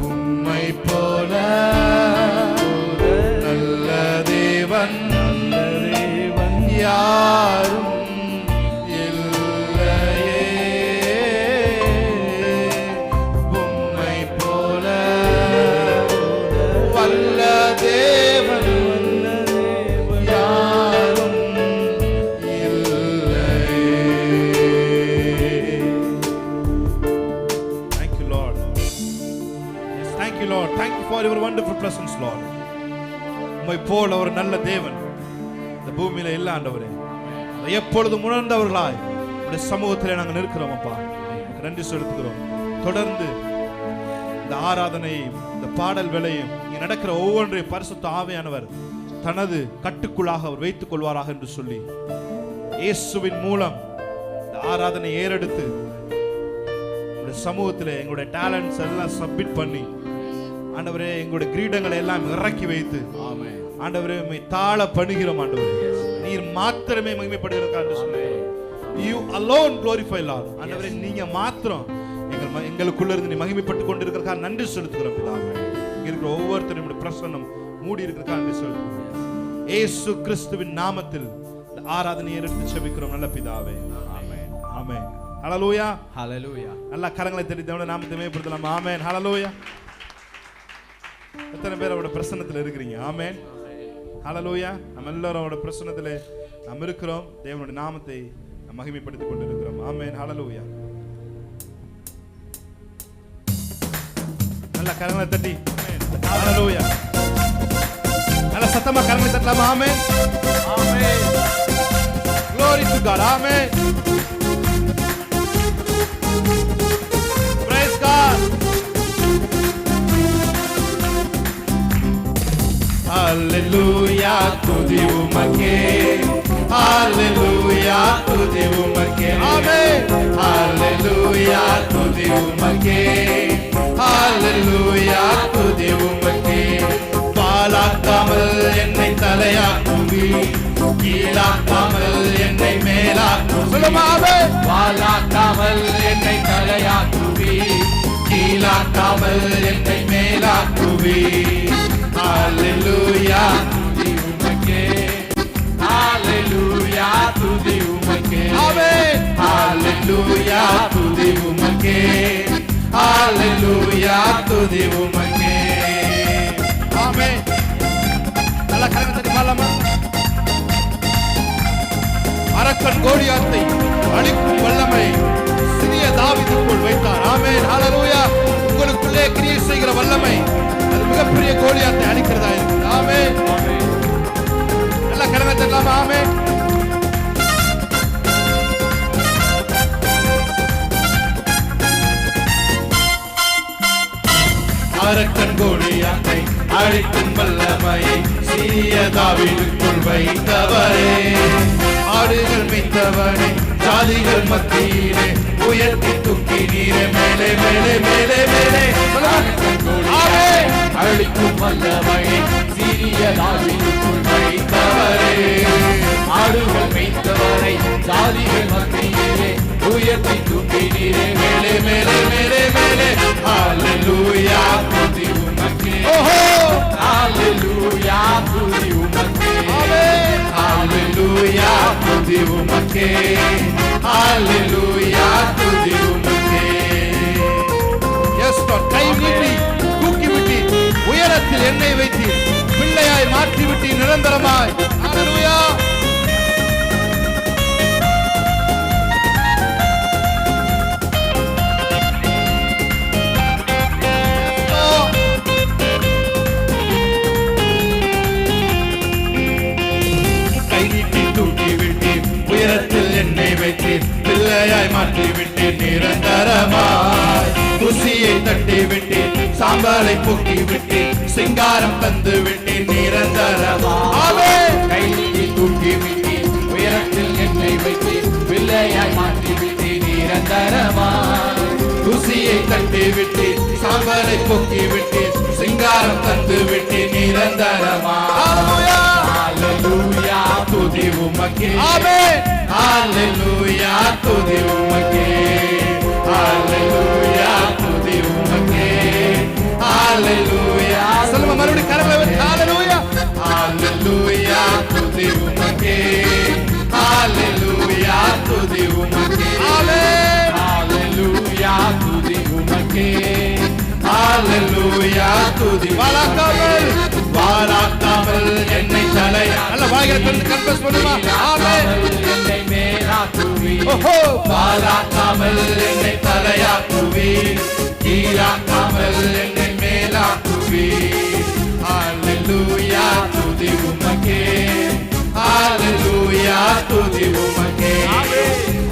உம்மை போல நல்ல தேவன் யாரும் இல்லையே. உம்மை போல வல்ல தேவன் யாரும் இல்லையே. Thank you, Lord. Yes, thank you, Lord. Thank you for your wonderful presence, Lord. உம்மை போல ஒரு நல்ல தேவன் இந்த பூமியில இல்ல ஆண்டவரே. எப்பொழுதும் உணர்ந்தவர்களாய் உடைய சமூகத்திலே நாங்கள் நிற்கிறோம் அப்பா. நன்றி செலுத்துகிறோம். தொடர்ந்து இந்த ஆராதனையும் இந்த பாடல் வேளையும் இங்கே நடக்கிற ஒவ்வொன்றையும் பரிசுத்த ஆவியானவர் தனது கட்டுக்குள்ளாக அவர் வைத்துக் கொள்வாராக என்று சொல்லி இயேசுவின் மூலம் இந்த ஆராதனை ஏறெடுத்து உடைய சமூகத்திலே எங்களுடைய டேலண்ட்ஸ் எல்லாம் சப்மிட் பண்ணி ஆண்டவரே எங்களுடைய கிரீடங்களை எல்லாம் இறக்கி வைத்து ஆண்டவரே உம்மை தாழ பணிகிறோம். ஆண்டவரே நீர் மாத்திரமே மகிமைப்படுகிறீர்கள். You alone glorify Lord. ஆண்டவரே நீங்க மாத்திரம் எங்களுக்குள்ள இருந்து நீ மகிமைப்பட்டுக் கொண்டிருக்கிறதுக்காக நன்றி செலுத்துகிறோம் பிதாவே. இங்க இருக்கிற ஒவ்வொருத்தரும் பிரசன்னம் மூடி இருக்கிறதுக்காக நன்றி செலுத்துகிறோம். இயேசு கிறிஸ்துவின் நாமத்தில் இந்த ஆராதனையை எடுத்து செபிக்கிறோம் நல்ல பிதாவே. ஆமென். ஆமென். ஹல்லேலூயா. ஹல்லேலூயா. நல்ல கரங்களை தட்டி தேவனுடைய நாமத்தை மேம்படுத்தலாம். ஆமென். ஹல்லேலூயா. எத்தனை பேர் அவருடைய பிரசன்னத்தில் இருக்கிறீங்க? ஆமென். ஹல்லேலூயா. நம்ம எல்லாரும் அவருடைய பிரசன்னத்தில் நாம் இருக்கிறோம். தேவனுடைய நாமத்தை மகிமைப்படுத்திக் கொண்டிருக்கிறோம். ஆமென். ஹல்லேலூயா. நல்ல கரங்களை தட்டி ஹல்லேலூயா. நல்ல சத்தமா கரங்களை தட்டலாமா? ஆமென். ஆமென். Glory to God. Amen. Praise God. Hallelujah. துதி உமக்கே. Hallelujah. துதி உமக்கே. ஆமென். Hallelujah. துதி உமக்கே. Hallelujah. துதி உமக்கே. பாலாக்காமல் என்னை தலையாக்குவி, கீழாக்காமல் என்னை மேலாக்குவி. சொல்லுமாவே. வாலாக்காமல் என்னை தலையாக்குவி, கீழாக்காமல் என்னை மேலாக்குவி. ஹல்லேலூயா. துதி உமக்கே. ஹல்லேலூயா. துதி உமக்கே. ஆமென். ஹல்லேலூயா. துதி உமக்கே. ஹல்லேலூயா. துதி உமக்கே. ஆமென். நல்ல கரங்களை தட்டி பாடலாமா? அரக்கன் கோலியாத்தை அழிக்கும் வல்லமை சிறிய தாவீதுக்குள் வைத்தார். ஆமென். ஹல்லேலூயா. உங்களுக்குள்ளே கிரியை செய்கிற வல்லமை அது மிகப்பெரிய கோலியாத்தை அழிக்கிறதா இருக்கு. ஆமென். நல்ல கரங்களை தட்டலாமா? ஆமென். அரக்கன் கோலியாத்தை அழிக்கும் வல்லமையை சிறிய தாவீதுக்குள் வைத்தவரே, ஆடுகள் மேய்த்தவனே, ஜாதிகள் மத்தியிலே உயர்த்தி தூக்கி நீரே மேலே மேலே மேலே மேலே. ஆமென். அழிக்கும் வல்லமையை சிறிய தாவீதுக்குள் வைத்தவரே, ஆடுகள் மேய்த்தவரை ஜாதிகள் மத்தியிலே உயர்த்தி தூக்கி நீரே மேலே மேலே மேலே மேலே. ஹல்லேலூயா. துதி உமக்கே. ஓஹோ. ஹல்லேலூயா. துதி உமக்கே. ஆமென். ஹல்லேலூயா. துதி உமக்கே. ஹல்லேலூயா. துதி உமக்கே. S Lord. கை நீட்டி தூக்கி விட்டு உயரத்தில் என்னை வைத்து பிள்ளையாய் மாற்றி விட்டு நிரந்தரமாய். ஹல்லேலூயா. கை நீட்டி தூக்கி விட்டு உயரத்தில் என்னை வைத்து பிள்ளையாய் மாற்றி விட்டு நிரந்தரமாய். குசியை தட்டி விட்டு சாம்பலை போக்கி விட்டு சிங்காரம் தந்து விட்டு நிரந்தரமாய். கை நீட்டி தூக்கி விட்டு உயரத்தில் என்னை வைத்து பிள்ளையாய் மாற்றி விட்டு நிரந்தரமாய். குசியை தட்டி விட்டு சாம்பலை போக்கி விட்டு சிங்காரம் தந்து விட்டு நிரந்தரமாய். ஹல்லேலூயா. துதி உமக்கே. ஆமென். ஹல்லேலூயா. துதி உமக்கே. ஹல்லேலூயா. துதி உமக்கே. ஹல்லேலூயா. சொல்லுங்க மறுபடியும் கரங்களை வைத்து ஹல்லேலூயா. ஹல்லேலூயா. துதி உமக்கே. ஹல்லேலூயா. துதி உமக்கே. ஆமென். ஹல்லேலூயா. துதி உமக்கே. ஹல்லேலூயா. துதி. வாலாக்காமல் வாலாக்காமல் என்னை தலையா. நல்ல வாய்களை திறந்து கன்ஃபஸ் பண்ணுமா? ஆமென். என்னை மேலாக்குவி. ஓஹோ. வாலாக்காமல் என்னை தலையாக்குவி, கீழாக்காமல் என்னை மேலாக்குவி. ஹல்லேலூயா. துதி உமக்கே. ஹல்லேலூயா. துதி உமக்கே.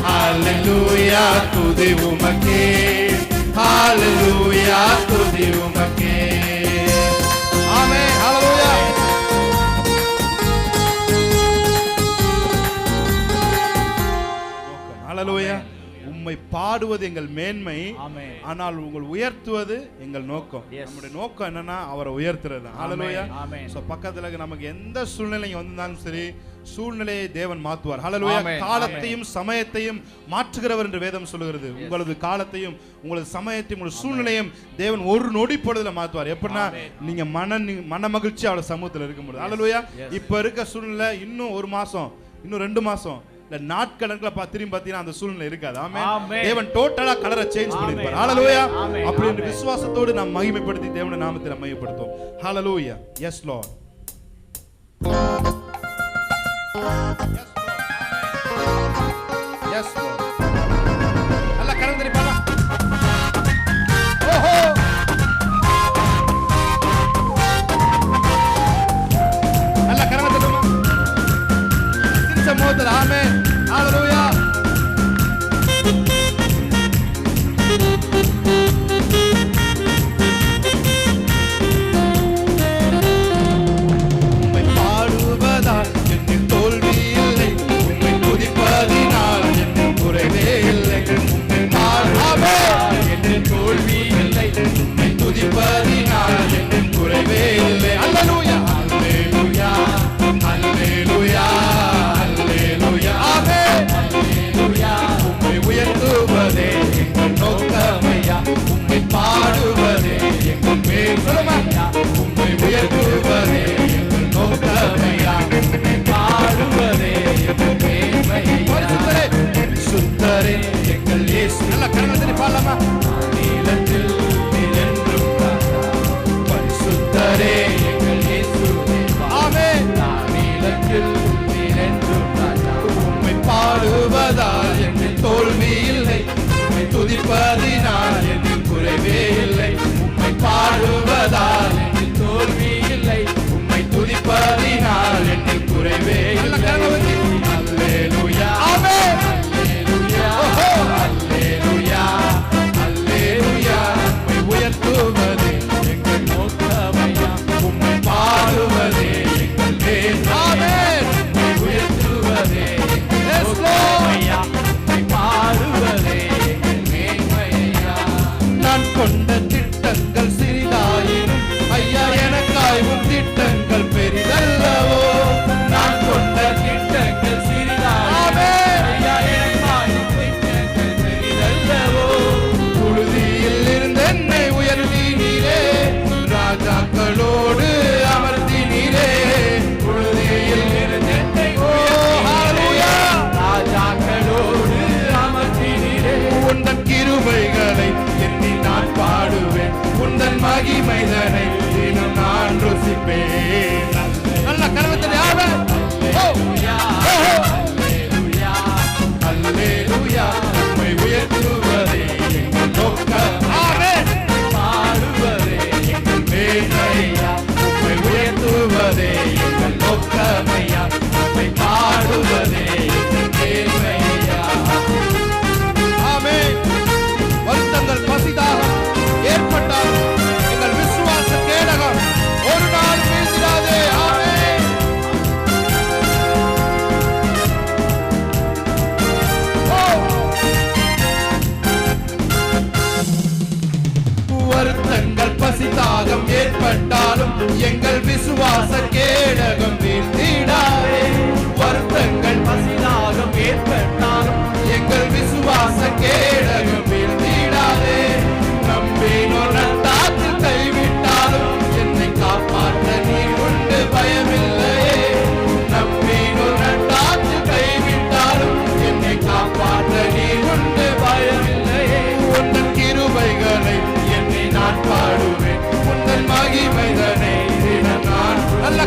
ஹல்லேலூயா. துதி உமக்கே. ஹல்லேலூயா. துதி உமக்கே. ஆமென். ஹல்லேலூயா. ஹல்லேலூயா. உம்மை பாடுவது எங்கள் மேன்மை, ஆமென். ஆனால் உங்கள் உயர்த்துவது எங்கள் நோக்கம். Yes. நம்முடைய நோக்கம் என்னன்னா அவரை உயர்த்துறது. ஹல்லேலூயா. ஆமென். சோ பக்கத்துல நமக்கு எந்த சூழ்நிலையும் வந்தாலும் சரி, சூழ்நிலையை தேவன் மாற்றுவார். ஹல்லேலூயா. ஆமென். காலத்தையும் சமயத்தையும் மாற்றுகிறவர் என்று வேதம் சொல்லுகிறது. உங்களது காலத்தையும் உங்களது சமயத்தையும் உங்களது சூழ்நிலையும் தேவன் ஒரு நொடி பொழுதுல மாற்றுவார். எப்படின்னா நீங்க மன மகிழ்ச்சி அவருடைய சமூகத்தில் இருக்கும்போது. ஹல்லேலூயா. இப்ப இருக்க சூழ்நிலை இன்னும் ஒரு மாசம் இன்னும் 2 மாசம் இல்ல நாட்கணக்கில் திரும்பி பார்த்தீங்கன்னா அந்த சூழ்நிலை இருக்காது. ஆமென். ஆமென். தேவன் டோட்டலா கலரை சேஞ்ச் பண்ணிருப்பார். ஆமென். ஹalleluya. ஆமென். அப்படி ஆமென். விசுவாசத்தோடு நாம் மகிமைப்படுத்தி தேவனுடைய நாமத்தை நாம் மகிமைப்படுத்துவோம். ஹalleluya. Yes Lord. Yes Lord. அல்ல கரம் தட்டி பாடலாம். ஓஹோ. அல்ல கரம் தட்டுமா. சின்ச மோதல். ஆமென். ஹalleluya. துதிப்பதினால் என்று குறைவே இல்லை. உம்மை பாடுவதால் என்று தோல்வி இல்லை. உம்மை துதிப்பதினால் என்று குறைவே இல்லை. அல்லேலூயா. ஆமென். அல்லேலூயா. அல்லேலூயா. அல்லேலூயா. உம்மை உயர்த்துவதே எங்கள் நோக்கமையா. உம்மை பாடுவதே எங்கள் வேதனை. ஆமென். உம்மை உயர்த்துவதே எங்கள் நோக்கமையா. உம்மை பாடுவதே நான் கொண்ட திட்டங்கள் சிறிதாயினும் ஐயா எனக்காய் உன் திட்டங்கள் பெரிதல்லவோ. நான் கொண்ட திட்டங்கள் சிறிதாயினும் ஐயா எனக்காய் உன் திட்டங்கள் பெரிதல்லவோ. புழுதியில் இருந்து என்னை உயர்த்தினீரே, ராஜாக்களோடு அமர்த்தினீரே. புழுதியில் இருந்து என்னை ராஜாக்களோடு அமர்த்தினீரே. உந்தன் கிருபைகளை நான் பாடுவேன், உந்தன் மகிமைதனை தினம் நான் ருசிப்பேன். நல்ல கரவத்தில் ஆமென். அல்லேலூயா. அல்லேலூயா. அல்லேலூயா. உம்மை உயர்த்துவதே எங்கள் நோக்கம். ஆமென். பாடுவதே எங்கள் வேதனையா. உம்மை உயர்த்துவதே எங்கள் நோக்கமையா. உம்மை பாடுவதே எங்கள் வேதனையா. ஆமென். வருத்தங்கள் பசிதாகம் ஏற்பட்டாலும் எங்கள் விசுவாச கேடகம் ஒரு நாள் வீழ்ந்திடாதே. ஆமென். வருத்தங்கள் பசிதாகம் ஏற்பட்டாலும் எங்கள் விசுவாச கேடகம் வீழ்ந்திடாதே. வருத்தங்கள் பசிதாகம் ஏற்பட்டாலும் எங்கள் விசுவாச கேடகம் வீழ்ந்திடாதே. நம்பினோர் நட்டாற்றில் கைவிட்டாலும் என்னை காப்பாற்ற நீர் உண்டு பயமில்லையே. நம்பினோர் நட்டாற்றில் கைவிட்டாலும் என்னை காப்பாற்ற நீர் உண்டு பயமில்லையே. உந்தன் கிருபைகளை என்னை நான் பாடுவேன், உந்தன் மகிமைதனை தினம் நான். நல்ல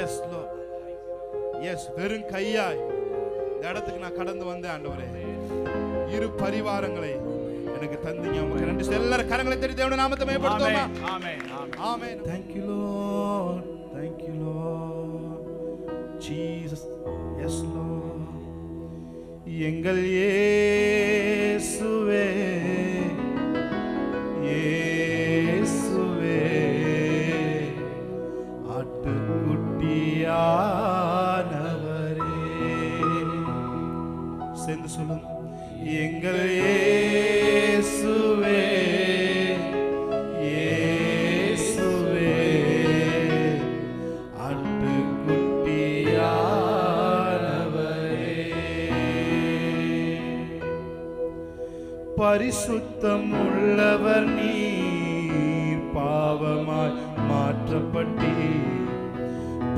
எஸ் லார்ட், எஸ். வெறும் கையாய் இந்த இடத்துக்கு நான் கடந்து வந்தேன் ஆண்டவரே. இரு பரிவாரங்களை எனக்கு தந்தீங்க. உங்களுக்கு நன்றி. எல்லாரும் கரங்களை தட்டி தேவனுடைய நாமத்தை மேம்படுத்துவோமா? ஆமென், ஆமென், ஆமென். Thank you Lord, thank you Lord Jesus. Yes Lord. எங்கள் இயேசுவே, இயேசுவே, ஆட்டுக்குட்டியானவரே. சேர்ந்து சொல்லுங்க. எங்கள் இயேசுவே, இயேசுவே, ஆட்டுக்குட்டியானவரே. பரிசுத்தம் உள்ளவர் நீர், பாவமாய் மாற்றப்பட்டீர்.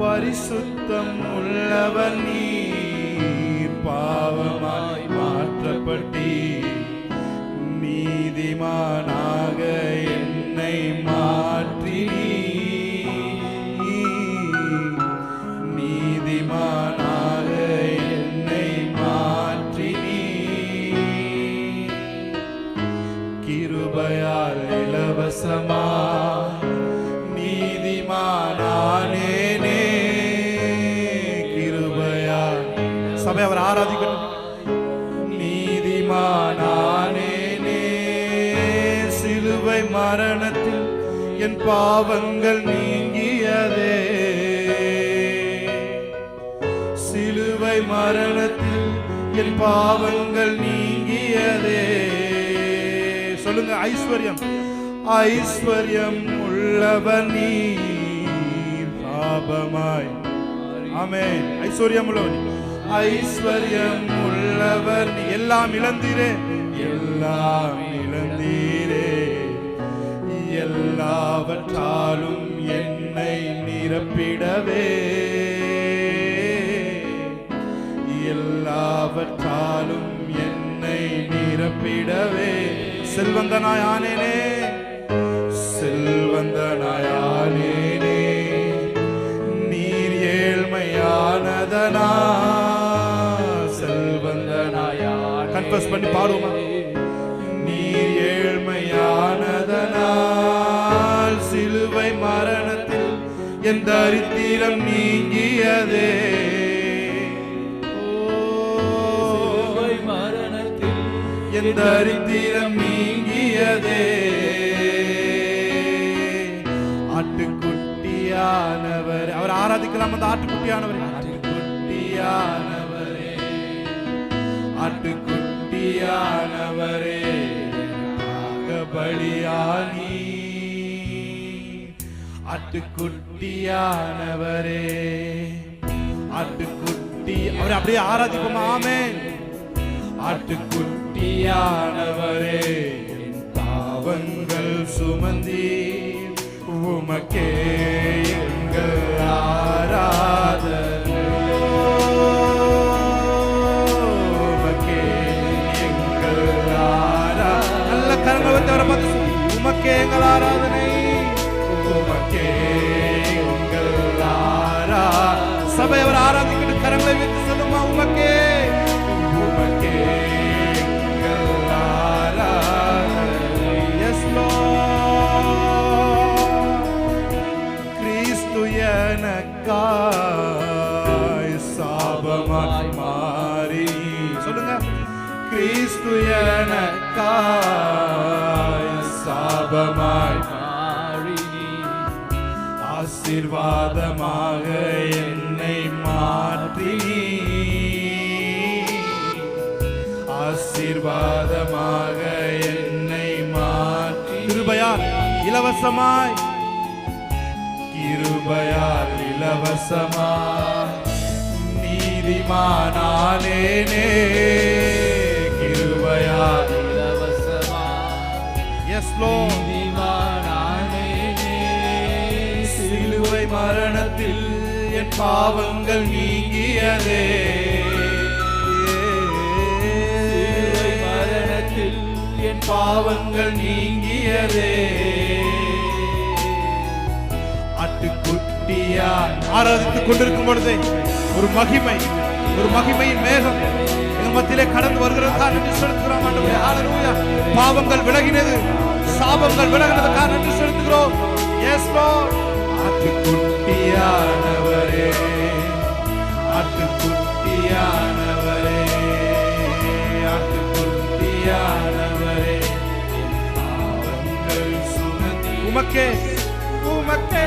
பரிசுத்தம் உள்ளவர் நீர், பாவமாய் மாற்றப்பட்டீர். நீதிமானாக என்னை மாற்றி, நீதிமானாக என்னை மாற்றி, கிருபையால் இலவசமா நீதிமானானேனே. கிருபையால் சபை அவர் ஆராதிக்கணும். நீதிமானானேனே, சிலுவை மரணத்தில் என் பாவங்கள் நீங்கியதே. சிலுவை மரணத்தில் என் பாவங்கள் நீங்கியதே. சொல்லுங்க. ஐஸ்வர்யம், ஐஸ்வர்யம் உள்ளவர் நீர், பாவமாய். ஆமென். ஐஸ்வர்யம் உள்ளவர், ஐஸ்வர்யம் உள்ளவர் நீ. எல்லாம் இழந்தீரே, எல்லாம் இழந்தீரே. எல்லாவற்றாலும் என்னை நிரப்பிடவே, எல்லாவற்றாலும் என்னை நிரப்பிடவே. செல்வந்தனாய் ஆனேனே, செல்வந்தனாய் ஆனேனே. நீர் ஏழ்மையானதனா செல்வந்தனாய். கன்ஃபஸ் பண்ணி பாடுவோமா? நீர் ஏழ்மையானதனால் சிலுவை மரணத்தில் என் தரித்திரம் நீங்கியதே. என் தரித்திரம் நீங்கியதே. ஆட்டுக்குட்டியானவர், அவர் ஆராதிக்கலாம். அந்த ஆட்டுக்குட்டியானவர், ஆட்டுக்குட்டியானவரே, ஆட்டுக்குட்டியானவரே, பலியானி. ஆட்டுக்குட்டியானவரே, ஆட்டுக்குட்டி. அவரை அப்படியே ஆராதிப்போம். ஆமென். ஆட்டுக்குட்டியானவரே, என் பாவங்கள் சுமந்தி, உமக்கே எங்கள் ஆராதனை. உமக்கே எங்கள் ஆராதனை. நல்ல கரங்களை வந்து அவரை பார்த்து உமக்கே எங்கள் ஆராதனை, உமக்கே எங்கள் ஆராதனை. சபை அவர் ஆராதிக்கிட்டு கரங்களை வைத்து சொல்லுமா? உமக்கே, உமக்கே எங்கள் ஆராதனை. S Lord. கிறிஸ்து எனக்காய் சாபமாய் மாறி. சொல்லுங்க. கிறிஸ்து எனக்காய் சாபமாய் மாறி, ஆசீர்வாதமாக என்னை மாற்றி, ஆசீர்வாதமாக என்னை மாற்றி. கிருபையால் இலவசமாய், கிருபையால் இலவசமாய் நீதிமானானேனே. கிருபையால் இலவசமாய். S Lord. நீதிமானானேனே, சிலுவை மரணத்தில் என் பாவங்கள் நீங்கியதே. சிலுவை மரணத்தில் என் பாவங்கள் நீங்கியதே. ஆராதித்துக் கொண்டிருக்கும் பொழுதே ஒரு மகிமையின் மேகம் எங்கள் மத்தியிலே கடந்து வருகிறதுக்காக நன்றி செலுத்துகிறோம் ஆண்டவரே. ஹalleluya. பாவங்கள் விலகினது, சாபங்கள் விலகினதுக்காக நன்றி செலுத்துகிறோம். Yes Lord. ஆட்டுக்குட்டியானவரே, ஆட்டுக்குட்டியானவரே, ஆட்டுக்குட்டியானவரே, என் பாவங்கள் சுமந்து உமக்கே உமக்கே